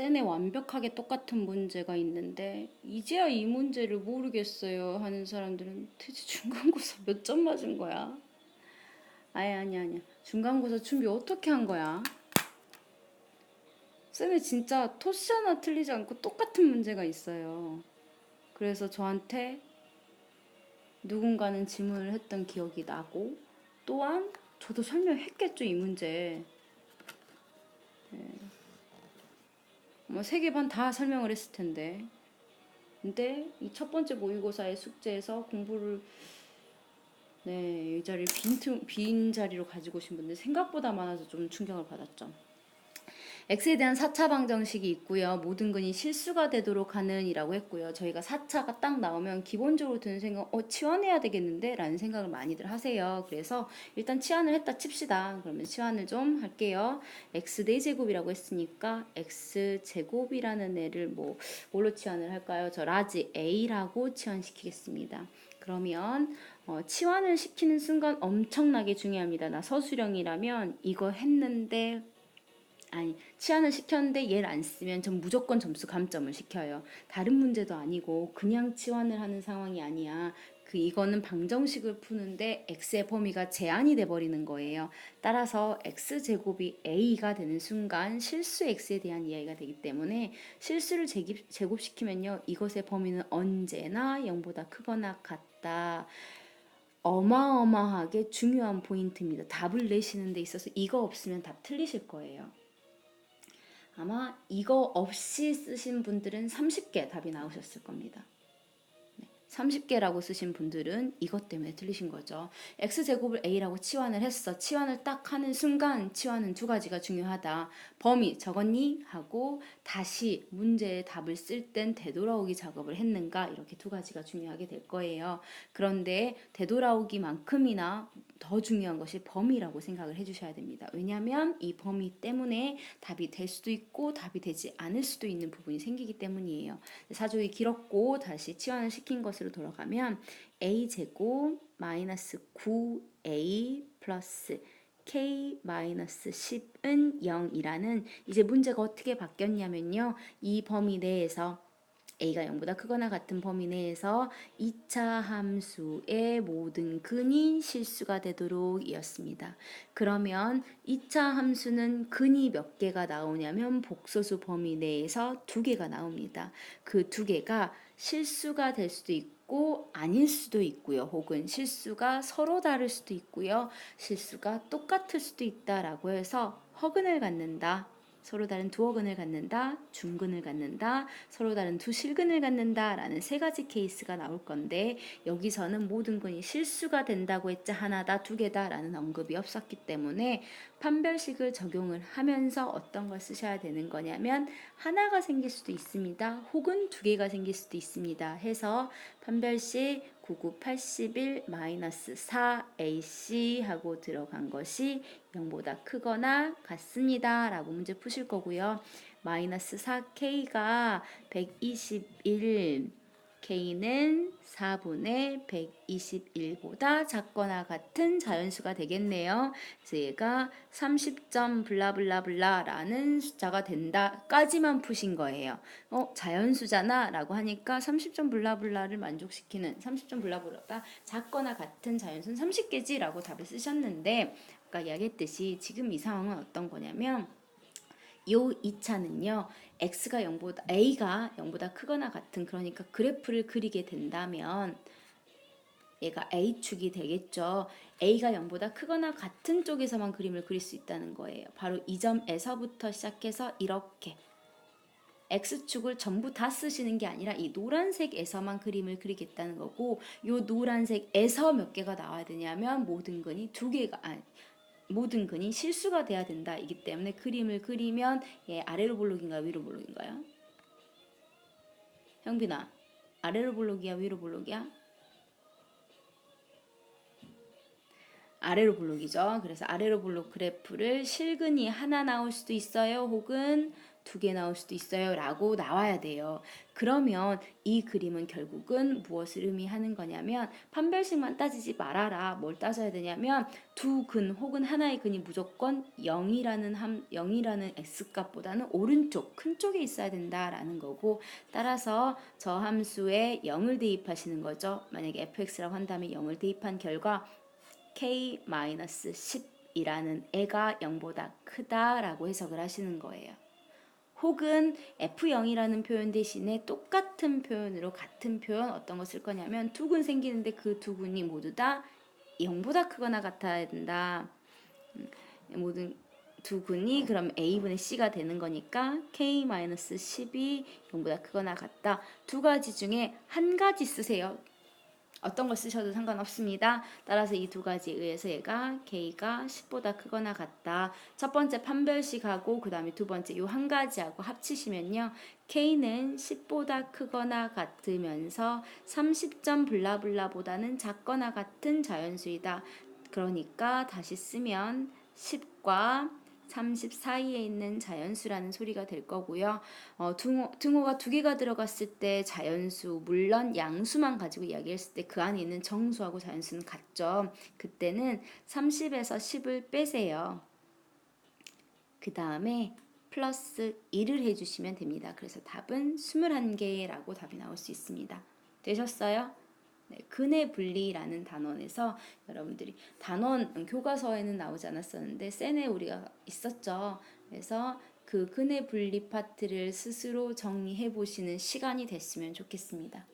쌤에 완벽하게 똑같은 문제가 있는데 이제야 이 문제를 모르겠어요 하는 사람들은 대체 중간고사 몇 점 맞은 거야? 아니야. 중간고사 준비 어떻게 한 거야? 쌤이 진짜 토시 하나 틀리지 않고 똑같은 문제가 있어요. 그래서 저한테 누군가는 질문을 했던 기억이 나고, 또한 저도 설명했겠죠, 이 문제. 뭐 세 개 반 다 설명을 했을 텐데. 근데 이 첫 번째 모의고사의 숙제에서 공부를 이 자리를 빈 자리로 가지고 오신 분들 생각보다 많아서 좀 충격을 받았죠. x에 대한 4차 방정식이 있고요. 모든 근이 실수가 되도록 하는 이라고 했고요. 저희가 4차가 딱 나오면 기본적으로 드는 생각, 치환해야 되겠는데? 라는 생각을 많이들 하세요. 그래서 일단 치환을 했다 칩시다. 그러면 치환을 좀 할게요. x 4제곱이라고 했으니까 x제곱이라는 애를 뭘로 치환을 할까요? 저 라지 a라고 치환시키겠습니다. 그러면 치환을 시키는 순간 엄청나게 중요합니다. 나 서술형이라면 이거 했는데 치환을 시켰는데 얘를 안 쓰면 전 무조건 점수 감점을 시켜요. 다른 문제도 아니고 그냥 치환을 하는 상황이 아니야. 이거는 방정식을 푸는데 x의 범위가 제한이 돼 버리는 거예요. 따라서 x제곱이 a가 되는 순간 실수 x에 대한 이야기가 되기 때문에 실수를 제곱시키면요. 이것의 범위는 언제나 0보다 크거나 같다. 어마어마하게 중요한 포인트입니다. 답을 내시는 데 있어서 이거 없으면 답 틀리실 거예요. 아마 이거 없이 쓰신 분들은 30개 답이 나오셨을 겁니다. 30개라고 쓰신 분들은 이것 때문에 틀리신 거죠. x제곱을 a라고 치환을 했어. 치환을 딱 하는 순간 치환은 두 가지가 중요하다. 범위 적었니? 하고 다시 문제의 답을 쓸 땐 되돌아오기 작업을 했는가? 이렇게 두 가지가 중요하게 될 거예요. 그런데 되돌아오기만큼이나 더 중요한 것이 범위라고 생각을 해주셔야 됩니다. 왜냐하면 이 범위 때문에 답이 될 수도 있고 답이 되지 않을 수도 있는 부분이 생기기 때문이에요. 사족이 길었고 다시 치환을 시킨 것으로 돌아가면 a제곱 마이너스 9a 플러스 k 마이너스 10은 0이라는 이제 문제가 어떻게 바뀌었냐면요. 이 범위 내에서 a가 0보다 크거나 같은 범위 내에서 2차 함수의 모든 근이 실수가 되도록 이었습니다. 그러면 2차 함수는 근이 몇 개가 나오냐면 복소수 범위 내에서 2개가 나옵니다. 그 2개가 실수가 될 수도 있고 아닐 수도 있고요. 혹은 실수가 서로 다를 수도 있고요. 실수가 똑같을 수도 있다라고 해서 허근을 갖는다. 서로 다른 두 어근을 갖는다, 중근을 갖는다, 서로 다른 두 실근을 갖는다 라는 세 가지 케이스가 나올 건데 여기서는 모든 근이 실수가 된다고 했자 하나다, 두 개다 라는 언급이 없었기 때문에 판별식을 적용을 하면서 어떤 걸 쓰셔야 되는 거냐면 하나가 생길 수도 있습니다. 혹은 두 개가 생길 수도 있습니다. 해서 판별식 9981 마이너스 4ac 하고 들어간 것이 0보다 크거나 같습니다 라고 문제 푸실 거고요. 마이너스 4k가 121, k는 4분의 121보다 작거나 같은 자연수가 되겠네요. 그래서 얘가 30점 블라블라블라 라는 숫자가 된다까지만 푸신 거예요. 자연수잖아 라고 하니까 30점 블라블라를 만족시키는 30점 블라블라가 작거나 같은 자연수는 30개지 라고 답을 쓰셨는데 아까 이야기했듯이 지금 이 상황은 어떤 거냐면 요 2차는요. A가 0보다 크거나 같은 그러니까 그래프를 그리게 된다면 얘가 A축이 되겠죠. A가 0보다 크거나 같은 쪽에서만 그림을 그릴 수 있다는 거예요. 바로 이 점에서부터 시작해서 이렇게 X축을 전부 다 쓰시는 게 아니라 이 노란색에서만 그림을 그리겠다는 거고 요 노란색에서 몇 개가 나와야 되냐면 모든 근이 실수가 돼야 된다. 이기 때문에 그림을 그리면 아래로 볼록인가요? 위로 볼록인가요? 형빈아, 아래로 볼록이야? 위로 볼록이야? 아래로 볼록이죠. 그래서 아래로 볼록 그래프를 실근이 하나 나올 수도 있어요. 혹은 2개 나올 수도 있어요 라고 나와야 돼요. 그러면 이 그림은 결국은 무엇을 의미하는 거냐면 판별식만 따지지 말아라. 뭘 따져야 되냐면 두 근 혹은 하나의 근이 무조건 0이라는 x값보다는 오른쪽 큰 쪽에 있어야 된다라는 거고, 따라서 저 함수에 0을 대입하시는 거죠. 만약에 fx라고 한다면 0을 대입한 결과 k-10이라는 애가 0보다 크다라고 해석을 하시는 거예요. 혹은 F0이라는 표현 대신에 똑같은 표현으로 같은 표현 어떤 거 쓸 거냐면 두 근 생기는데 그 두 근이 모두 다 0보다 크거나 같아야 된다. 모든 두 근이 그럼 A분의 C가 되는 거니까 K-10이 0보다 크거나 같다. 두 가지 중에 한 가지 쓰세요. 어떤 걸 쓰셔도 상관없습니다. 따라서 이 두 가지에 의해서 얘가 K가 10보다 크거나 같다. 첫 번째 판별식하고 그 다음에 두 번째 이 한 가지하고 합치시면요. K는 10보다 크거나 같으면서 30점 블라블라보다는 작거나 같은 자연수이다. 그러니까 다시 쓰면 10과 30 사이에 있는 자연수라는 소리가 될 거고요. 등호가 두 개가 들어갔을 때 자연수, 물론 양수만 가지고 이야기했을 때 그 안에 있는 정수하고 자연수는 같죠. 그때는 30에서 10을 빼세요. 그 다음에 플러스 1을 해주시면 됩니다. 그래서 답은 21개라고 답이 나올 수 있습니다. 되셨어요? 네, 근의 분리라는 단원에서 여러분들이 단원 교과서에는 나오지 않았었는데 센에 우리가 있었죠. 그래서 그 근의 분리 파트를 스스로 정리해 보시는 시간이 됐으면 좋겠습니다.